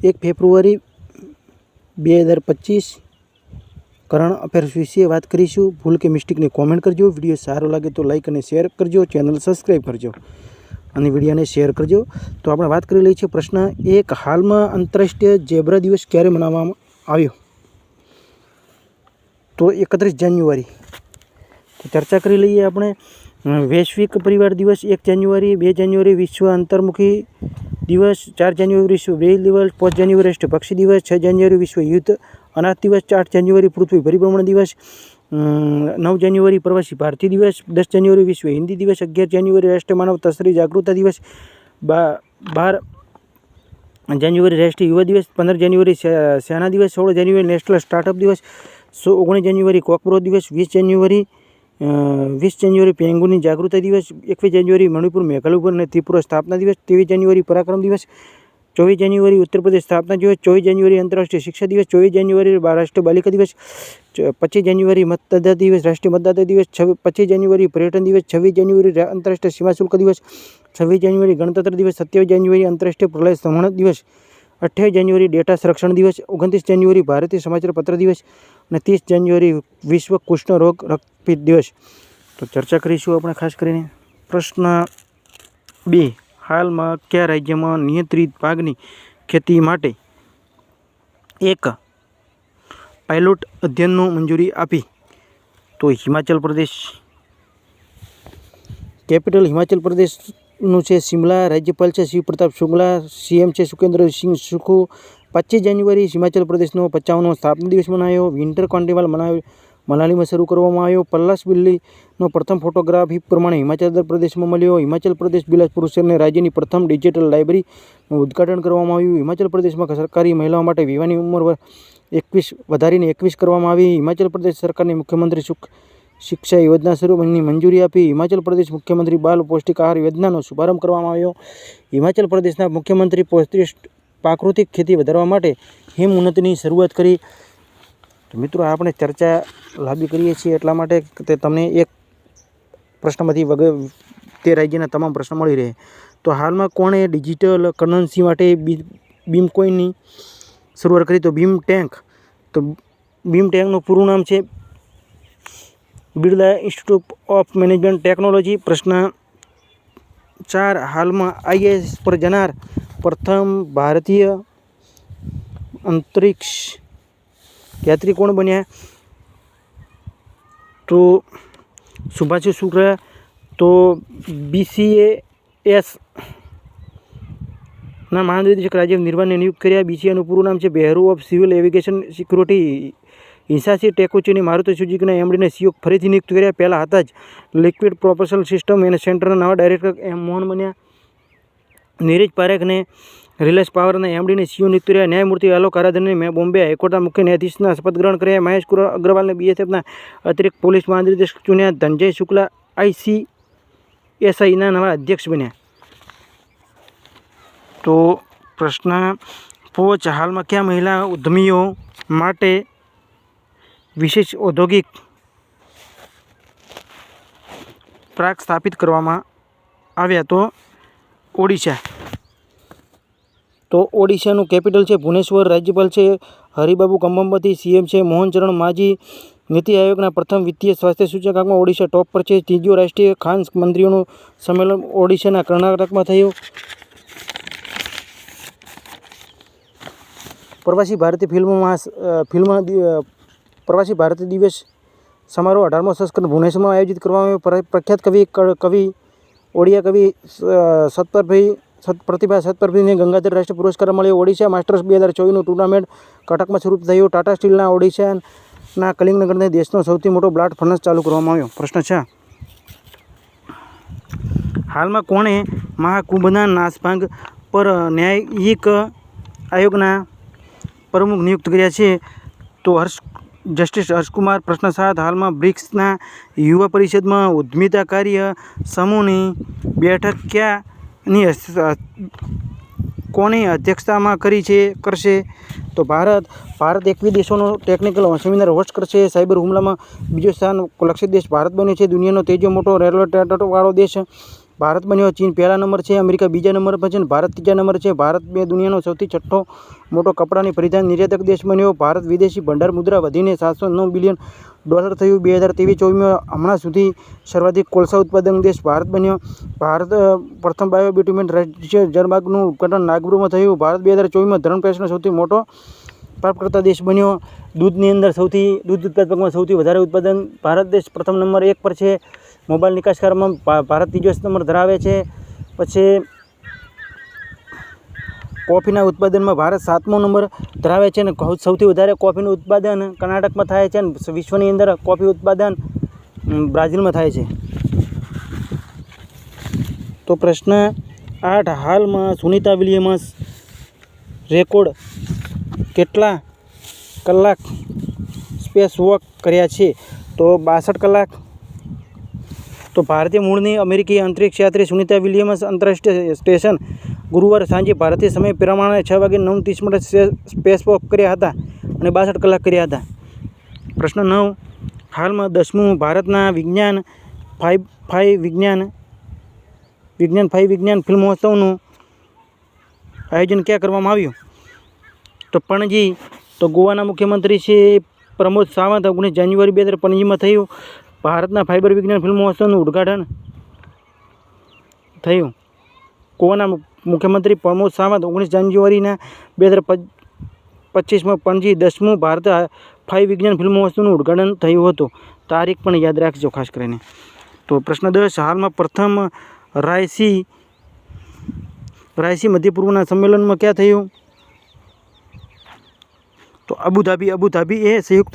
1 ફેબ્રુઆરી 2025 current affairs વિશે વાત કરીશું. ભૂલ કે મિસ્ટેકને કોમેન્ટ કરજો. વિડીયો સારો લાગે તો લાઇક અને શેર કરજો. ચેનલ સબસ્ક્રાઈબ કરજો અને વિડીયોને શેર કરજો. તો આપણે વાત કરી લઈએ છીએ. પ્રશ્ન 1, હાલમાં આંતરરાષ્ટ્રીય ઝેબ્રા દિવસ ક્યારે મનાવવામાં આવ્યો? તો 31 જાન્યુઆરી. તો ચર્ચા કરી લઈએ આપણે. વૈશ્વિક પરિવાર દિવસ 1 જાન્યુઆરી, 2 જાન્યુઆરી વિશ્વ અંતર્મુખી દિવસ, 4 જાન્યુઆરી વિશ્વ બ્રેઇલ દિવસ, 5 જાન્યુઆરી રાષ્ટ્રીય પક્ષી દિવસ, 6 જાન્યુઆરી વિશ્વ યુદ્ધ અનાજ દિવસ, 8 જાન્યુઆરી પૃથ્વી પરિભ્રમણ દિવસ, 9 જાન્યુઆરી પ્રવાસી ભારતીય દિવસ, 10 જાન્યુઆરી વિશ્વ હિન્દી દિવસ, 11 જાન્યુઆરી રાષ્ટ્રીય માનવ તસ્કરી જાગૃતતા દિવસ, 12 જાન્યુઆરી રાષ્ટ્રીય યુવા દિવસ, 15 જાન્યુઆરી સેના દિવસ, 16 જાન્યુઆરી નેશનલ સ્ટાર્ટઅપ દિવસ, 19 જાન્યુઆરી કોકબ્રોચ દિવસ, 20 જાન્યુઆરી પેંગુની જાગૃતતા દિવસ, 21 જાન્યુઆરી મણિપુર, મેઘાલય અને ત્રિપુરા સ્થાપના દિવસ, 23 જાન્યુઆરી પરાક્રમ દિવસ, 24 જાન્યુઆરી ઉત્તર પ્રદેશ સ્થાપના દિવસ, 24 જાન્યુઆરી આંતરરાષ્ટ્રીય શિક્ષા દિવસ, 24 જાન્યુઆરી રાષ્ટ્રીય બાલિકા દિવસ, 25 જાન્યુઆરી મતદાતા દિવસ, રાષ્ટ્રીય મતદાતા દિવસ, 25 જાન્યુઆરી પર્યટન દિવસ, 26 જાન્યુઆરી આંતરરાષ્ટ્રીય સીમા શુલ્ક દિવસ, 26 જાન્યુઆરી ગણતંત્ર દિવસ, 27 જાન્યુઆરી આંતરરાષ્ટ્રીય પ્રલય સંવર્ધન દિવસ, 28 જાન્યુઆરી ડેટા સંરક્ષણ દિવસ, 29 જાન્યુઆરી ભારતીય સમાચાર પત્ર દિવસ અને 30 જાન્યુઆરી વિશ્વ કુષ્ઠ રોગ રક્તપિત્ત દિવસ. તો ચર્ચા કરીશું આપણે ખાસ કરીને. પ્રશ્ન 2, હાલમાં કયા રાજ્યમાં નિયંત્રિત પાકની ખેતી માટે 1 પાયલોટ અધ્યયનનો મંજૂરી આપી? તો હિમાચલ પ્રદેશ. કેપિટલ હિમાચલ પ્રદેશનું છે શિમલા. રાજ્યપાલ છે શિવ પ્રતાપ શુક્લા. સીએમ છે સુખેન્દ્ર સિંહ સુખુ. 25 જાન્યુઆરી હિમાચલ પ્રદેશનો 55મો સ્થાપના દિવસ મનાયો. વિન્ટર કાર્નિવલ મનાલીમાં શરૂ કરવામાં આવ્યો. પલ્લાસ બિલ્લીનો પ્રથમ ફોટોગ્રાફી પ્રમાણે હિમાચલ પ્રદેશમાં મળ્યો. હિમાચલ પ્રદેશ બિલાસપુર શહેરને રાજ્યની પ્રથમ ડિજિટલ લાઇબ્રેરીનું ઉદ્ઘાટન કરવામાં આવ્યું. હિમાચલ પ્રદેશમાં સરકારી મહિલાઓ માટે વિવાહની ઉંમર વધારીને 21 કરવામાં આવી. હિમાચલ પ્રદેશ સરકારની મુખ્યમંત્રી શિક્ષા યોજના શરૂની મંજૂરી આપી. હિમાચલ પ્રદેશ મુખ્યમંત્રી બાલ પૌષ્ટિક આહાર યોજનાનો શુભારંભ કરવામાં આવ્યો. હિમાચલ પ્રદેશના મુખ્યમંત્રી પ્રાકૃતિક ખેતી વધારવા માટે હિમ ઉન્નતિની શરૂઆત કરી. તો મિત્રો, આપણે ચર્ચા લાંબી કરીએ છીએ એટલા માટે કે તમને એક પ્રશ્નમાંથી તે રાજ્યના તમામ પ્રશ્નો મળી રહે. તો હાલમાં કોણે ડિજિટલ કરન્સી માટે બીમકોઈનની શરૂઆત કરી? તો બીમ ટેન્ક. તો બીમ ટેન્કનું પૂરું નામ છે Birla institute of management technology. પ્રશ્ન 4, હાલમાં ISS પર જનાર પ્રથમ ભારતીય અંતરિક્ષ યાત્રી કોણ બન્યા? તો શુભાંશુ શુક્લા. તો BCAS ના મહાનિદેશક રાજીવ નિર્વાણને નિયુક્ત કર્યા. BCAનું પૂરું નામ છે Bureau of Civil Aviation Security. Hisashi ટેકુચીની મારુતિ સુઝુકીના એમડીને CEO ફરીથી નિયુક્ત કર્યા. પહેલાં હતા જ લિક્વિડ પ્રોપલ્શન સિસ્ટમ અને સેન્ટરના નવા ડાયરેક્ટર મોહન બન્યા. નીરજ પારેખને રિલાયન્સ પાવરના એમડીને CEO નિયુક્ત કર્યા. ન્યાયમૂર્તિ આલોક આરાધનને બોમ્બે હાઈકોર્ટના મુખ્ય ન્યાયાધીશના શપથ ગ્રહણ કર્યા. મહેશ અગ્રવાલને BSFના અતિરિક્ત પોલીસ મહાનિદેશક ચૂન્યા. ધનંજય શુક્લા ICSIના નવા અધ્યક્ષ બન્યા. તો પ્રશ્ન 5, હાલમાં કયા મહિલા ઉદ્યમીઓ માટે વિશેષ ઔદ્યોગિક પાર્ક સ્થાપિત કરવામાં આવ્યા? તો ઓડિશા. તો ઓડિશાનું કેપિટલ છે ભુવનેશ્વર. રાજ્યપાલ છે હરિબાબુ કંબમપતિ. CM છે મોહન ચરણ માઝી. નીતિ આયોગના પ્રથમ વિત્તીય સ્વાસ્થ્ય સૂચકાંકમાં ઓડિશા ટોપ પર છે. 3જો રાષ્ટ્રીય ખાન મંત્રીઓનું સંમેલન ઓડિશાના કર્ણાટકમાં થયું. પ્રવાસી ભારતીય દિવસ સમારોહ 18મો સંસ્કરણ ભુવનેશ્વરમાં આયોજિત કરવામાં આવ્યો. પ્રખ્યાત ઓડિયા કવિ પ્રતિભા સત્પરભાઈને ગંગાધર રાષ્ટ્રીય પુરસ્કાર મળ્યો. ઓડિશા માસ્ટર્સ 2024નું ટુર્નામેન્ટ કટકમાં શરૂ થયું. ટાટા સ્ટીલના ઓડિશાના કલિંગનગરને દેશનો સૌથી મોટો બ્લાસ્ટ ફર્નેસ ચાલુ કરવામાં આવ્યો. પ્રશ્ન 6, હાલમાં કોણે મહાકુંભના નાસભાંગ પર ન્યાયિક આયોગના પ્રમુખ નિયુક્ત કર્યા છે? તો જસ્ટિસ હર્ષકુમાર. પ્રશ્ન 7, હાલમાં બ્રિક્સના યુવા પરિષદમાં ઉદ્યમિતા કાર્ય સમૂહની બેઠક કોની અધ્યક્ષતામાં કરશે? તો ભારત 21 દેશોનો ટેકનિકલ સેમિનાર હોસ્ટ કરશે. સાયબર હુમલામાં બીજો સ્થાન લક્ષિત દેશ ભારત બન્યો છે. દુનિયાનો ત્રીજો મોટો રેલવે નેટવર્કવાળો દેશ ભારત બન્યો, ચીન પહેલા નંબર છે, અમેરિકા બીજા નંબર પર છે અને ભારત ત્રીજા નંબર છે. ભારત દુનિયાનો સૌથી છઠ્ઠો મોટો કપડાની પરિધાન નિર્યાતક દેશ બન્યો. ભારત વિદેશી ભંડાર મુદ્રા વધીને $709 બિલિયન થયું. 2023-24 હમણાં સુધી સર્વાધિક કોલસા ઉત્પાદન દેશ ભારત બન્યો. ભારત પ્રથમ બાયો બિટુમેન રાષ્ટ્રીય જળમાર્ગનું ઉદ્ઘાટન નાગપુરમાં થયું. ભારત 2024 ધરણ પેશનો સૌથી મોટો પ્રાપ્તકર્તા દેશ બન્યો. દૂધની અંદર દૂધ ઉત્પાદકમાં સૌથી વધારે ઉત્પાદન ભારત દેશ પ્રથમ નંબર 1 પર છે. મોબાઈલ નિકાસકારમાં ભારત ત્રીજો નંબર ધરાવે છે. પછી કોફીના ઉત્પાદનમાં ભારત 7મો નંબર ધરાવે છે અને સૌથી વધારે કોફીનું ઉત્પાદન કર્ણાટકમાં થાય છે અને વિશ્વની અંદર કોફી ઉત્પાદન બ્રાઝિલમાં થાય છે. તો પ્રશ્ન 8, હાલમાં સુનિતા વિલિયમ્સ રેકોર્ડ કેટલા કલાક સ્પેસ વોક કર્યા છે? તો 62 કલાક. તો ભારતીય મૂળની અમેરિકી અંતરિક્ષ યાત્રી સુનિતા વિલિયમ્સ આંતરરાષ્ટ્રીય સ્ટેશન ગુરુવારે સાંજે ભારતીય સમય પ્રમાણે 6:09 સ્પેસ વોક કર્યા હતા અને 62 કલાક કર્યા હતા. પ્રશ્ન 9, હાલમાં 10મું ભારતના વિજ્ઞાન 5 ફિલ્મ મહોત્સવનું આયોજન ક્યાં કરવામાં આવ્યું? તો પણજી. તો ગોવાના મુખ્યમંત્રી શ્રી પ્રમોદ સાવંત 19 જાન્યુઆરી 2015 પણજીમાં થયું. ભારતના ફાઇબર વિજ્ઞાન ફિલ્મ મહોત્સવનું ઉદ્ઘાટન થયું. ગોવાના મુખ્યમંત્રી પ્રમોદ સાવંત 19 જાન્યુઆરીના 2025માં પણજી 10મું ભારત 5 વિજ્ઞાન ફિલ્મ મહોત્સવનું ઉદ્ઘાટન થયું હતું. તારીખ પણ યાદ રાખજો ખાસ કરીને. તો પ્રશ્ન 10, હાલમાં પ્રથમ રાયસી મધ્ય પૂર્વના સંમેલનમાં ક્યાં થયું? તો અબુધાબી એ સંયુક્ત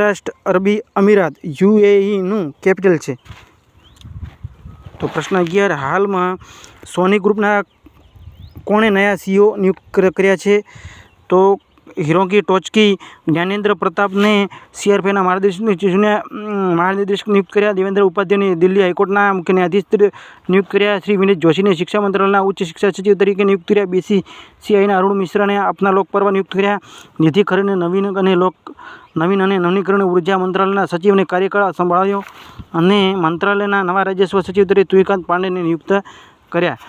રાષ્ટ્ર અરબી અમીરાત UAEનું કેપિટલ છે. તો પ્રશ્ન 11, હાલમાં સોની ગ્રુપના કોણે નયા CEO નિયુક્ત કર્યા છે? તો હિરોકી ટોચકી જ્ઞાનેન્દ્ર પ્રતાપને CRPના મહાનિર્દેશક નિયુક્ત કર્યા. દેવેન્દ્ર ઉપાધ્યાયને દિલ્હી હાઈકોર્ટના મુખ્ય ન્યાયાધીશ નિયુક્ત કર્યા. શ્રી વિનીત જોશીને શિક્ષા મંત્રાલયના ઉચ્ચ શિક્ષા સચિવ તરીકે નિયુક્ત કર્યા. BCCIના અરુણ મિશ્રાને આપના લોકપર્વ નિયુક્ત કર્યા. નિધિ ખરેને નવીન અને નવીનીકરણ ઉર્જા મંત્રાલયના સચિવને કાર્યકાળ સંભાળ્યો અને મંત્રાલયના નવા રાજસ્વ સચિવ તરીકે તુહિકાંત પાંડેને નિયુક્ત કર્યા.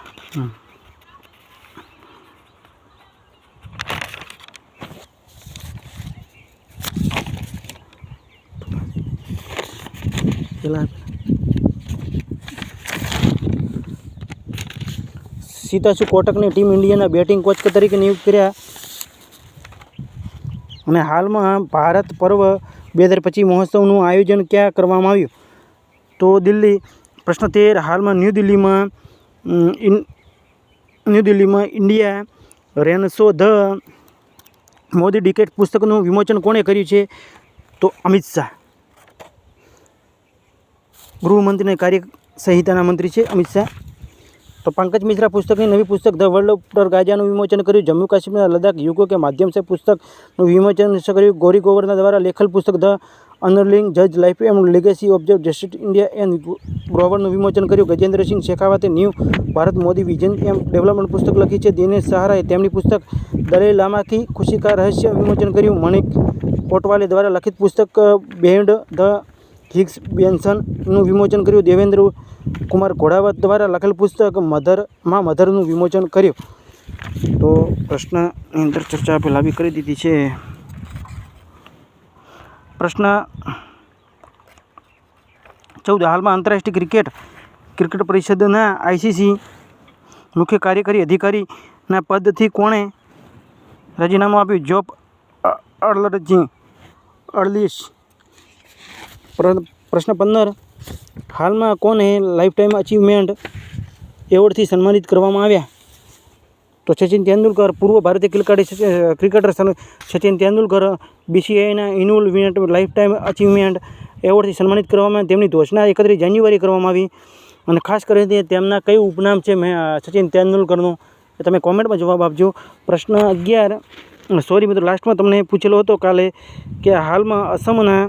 સીતાશુ કોટકને ટીમ ઇન્ડિયાના બેટિંગ કોચ તરીકે નિયુક્ત કર્યા. અને હાલમાં ભારત પર્વ 2025 મહોત્સવનું આયોજન ક્યાં કરવામાં આવ્યું? તો દિલ્હી. પ્રશ્ન 13, હાલમાં ન્યૂ દિલ્હીમાં ઇન્ડિયા રેનશો ધ મોદી ડિકેડ પુસ્તકનું વિમોચન કોણે કર્યું છે? તો અમિત શાહ. ગૃહમંત્રી કાર્યસંહિતાના મંત્રી છે અમિત શાહ. તો પંકજ મિશ્રા પુસ્તકની નવી પુસ્તક ધ વર્લ્ડ ઓફ ગાઝાનું વિમોચન કર્યું. જમ્મુ કાશ્મીરના લદ્દાખ યુગો કે માધ્યમ સે પુસ્તકનું વિમોચન કર્યું. ગૌરી ગોવર્ધન દ્વારા લેખલ પુસ્તક ધ અનરલિંગ જજ Life and Legacy of Justice India and ગ્રોવરનું વિમોચન કર્યું. ગજેન્દ્રસિંહ શેખાવતે ન્યૂ ભારત મોદી વિઝન એમ ડેવલપમેન્ટ પુસ્તક લખી છે. દિનેશ સહારાએ તેમની પુસ્તક દલાઈ લામા કી ખુશી કા રહસ્ય વિમોચન કર્યું. મણિક કોટવાલે દ્વારા લખિત પુસ્તક બેન્ડ ધ હિગ્સ બેન્સનનું વિમોચન કર્યું. દેવેન્દ્ર કુમાર ઘોડાવત દ્વારા લખેલ પુસ્તક મધરનું વિમોચન કર્યું. તો પ્રશ્નની અંદર ચર્ચા આપણે લાંબી કરી દીધી છે. પ્રશ્ન 14, હાલમાં આંતરરાષ્ટ્રીય ક્રિકેટ પરિષદના ICC મુખ્ય કાર્યકારી અધિકારીના પદથી કોણે રાજીનામું આપ્યું? જોફ અર્લિશ. પ્રશ્ન 15, હાલમાં કોને લાઈફટાઈમ અચીવમેન્ટ એવોર્ડથી સન્માનિત કરવામાં આવ્યા? તો સચિન તેંડુલકર. પૂર્વ ભારતીય ક્રિકેટર સચિન તેંડુલકર BCCIના એન્યુઅલ લાઈફટાઈમ અચીવમેન્ટ એવોર્ડથી સન્માનિત કરવામાં તેમની ઘોષણા 31 જાન્યુઆરી કરવામાં આવી. અને ખાસ કરીને તેમના કયું ઉપનામ છે સચિન તેંડુલકરનું એ તમે કોમેન્ટમાં જવાબ આપજો. પ્રશ્ન 11, સોરી મિત્રો લાસ્ટમાં તમને પૂછેલો હતો કાલે કે હાલમાં અસમના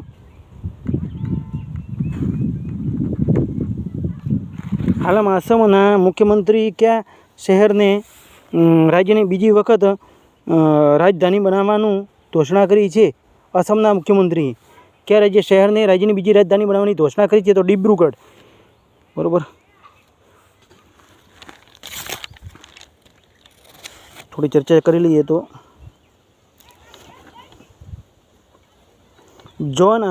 મુખ્યમંત્રી કયા શહેરને રાજ્યની બીજી વખત રાજધાની બનાવવાનું ઘોષણા કરી છે? અસમના મુખ્યમંત્રી કયા શહેરને રાજ્યની બીજી રાજધાની બનાવવાની ઘોષણા કરી છે? તો ડિબ્રુગઢ. બરાબર. થોડી ચર્ચા કરી લઈએ તો જ્હોન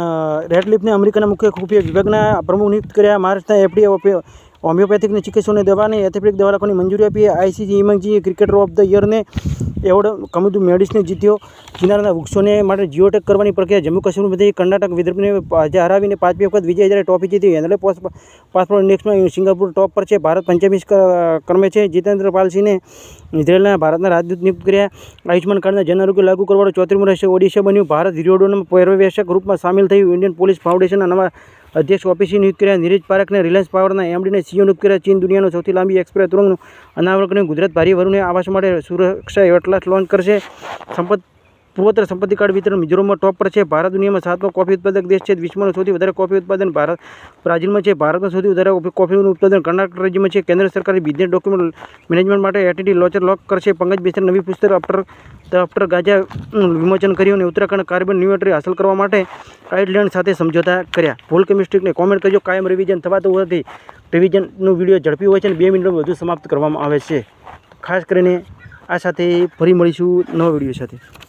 રેડક્લિફને અમેરિકાના મુખ્ય ખુફિયા વિભાગના પ્રમુખ નિયુક્ત કર્યા. મહારાષ્ટ્રના એફડીએ હોમિયોપેથિકની ચિકિત્સાઓની દવાની એથેપ્રિક દવા રાખવાની મંજૂરી આપી. આઈસીસી ઇમંગજીએ ક્રિકેટર ઓફ ધ યરને એવોર્ડ કમુદુ મેડિસને જીત્યો. કિનારાના વૃક્ષોને માટે જીઓટેક કરવાની પ્રક્રિયા જમ્મુ કાશ્મીરમાંથી કર્ણાટક વિદર્ભને હરાવીને 5મી વખત વિજય હજારે ટ્રોફી જીતી. હેન્ડલે પાસપોર્ટ ઇન્ડેક્સમાં સિંગાપુર ટોપ પર છે. ભારત 85 ક્રમે છે. જીતેન્દ્ર પાલસિંહને ઇઝરાયેલના ભારતના રાજદૂત નિયુક્ત કર્યા. આયુષ્માન કાર્ડના જન આરોગ્ય લાગુ કરવાનું 34મું રાષ્ટ્ર ઓડિશા બન્યું. ભારત રિયોડોના પર્યવેક્ષક રૂપમાં સામેલ થયું. ઇન્ડિયન પોલીસ ફાઉન્ડેશનના નવા અધ્યક્ષ ઓફિસી નિયુક્ત કર્યા. નીરજ પારેખને રિલાયન્સ પાવરના એમડીને સીઈઓ નિયુક્ત કર્યા. ચીન દુનિયાનો સૌથી લાંબી એક્સપ્રેસ સુરંગનું અનાવરણ. ગુજરાત ભારે વરુને આવાસ માટે સુરક્ષા એટલાસ લોન્ચ કરશે. પૂર્વોત્તર સંપત્તિ કાર્ડ વિતરણ મિઝોરમમાં ટોપ પર છે. ભારત દુનિયામાં 7મો કોફી ઉત્પાદક દેશ છે. વિશ્વનો સૌથી વધારે કોફી ઉત્પાદન બ્રાઝિલમાં છે. ભારતમાં સૌથી વધારે કોફીનું ઉત્પાદન કર્ણાટક રાજ્યમાં છે. કેન્દ્ર સરકારે બિઝનેસ ડોક્યુમેન્ટ મેનેજમેન્ટ માટે એટીટી લોક કરશે. પંકજ બેસર નવી પુસ્તક આફ્ટર ગાઝા વિમોચન કર્યું અને ઉત્તરાખંડ કાર્બન ન્યુટ્રલ હાંસલ કરવા માટે આયર્લેન્ડ સાથે સમજોતા કર્યા. ભૂલ કે મિસ્ટેકને કોમેન્ટ કરજો. કાયમ રિવિઝન થવાતું હોવાથી રિવિઝનનું વિડીયો ઝડપી હોય છે અને 2 મિનિટમાં વધુ સમાપ્ત કરવામાં આવે છે. ખાસ કરીને આ સાથે ફરી મળીશું નવા વિડીયો સાથે.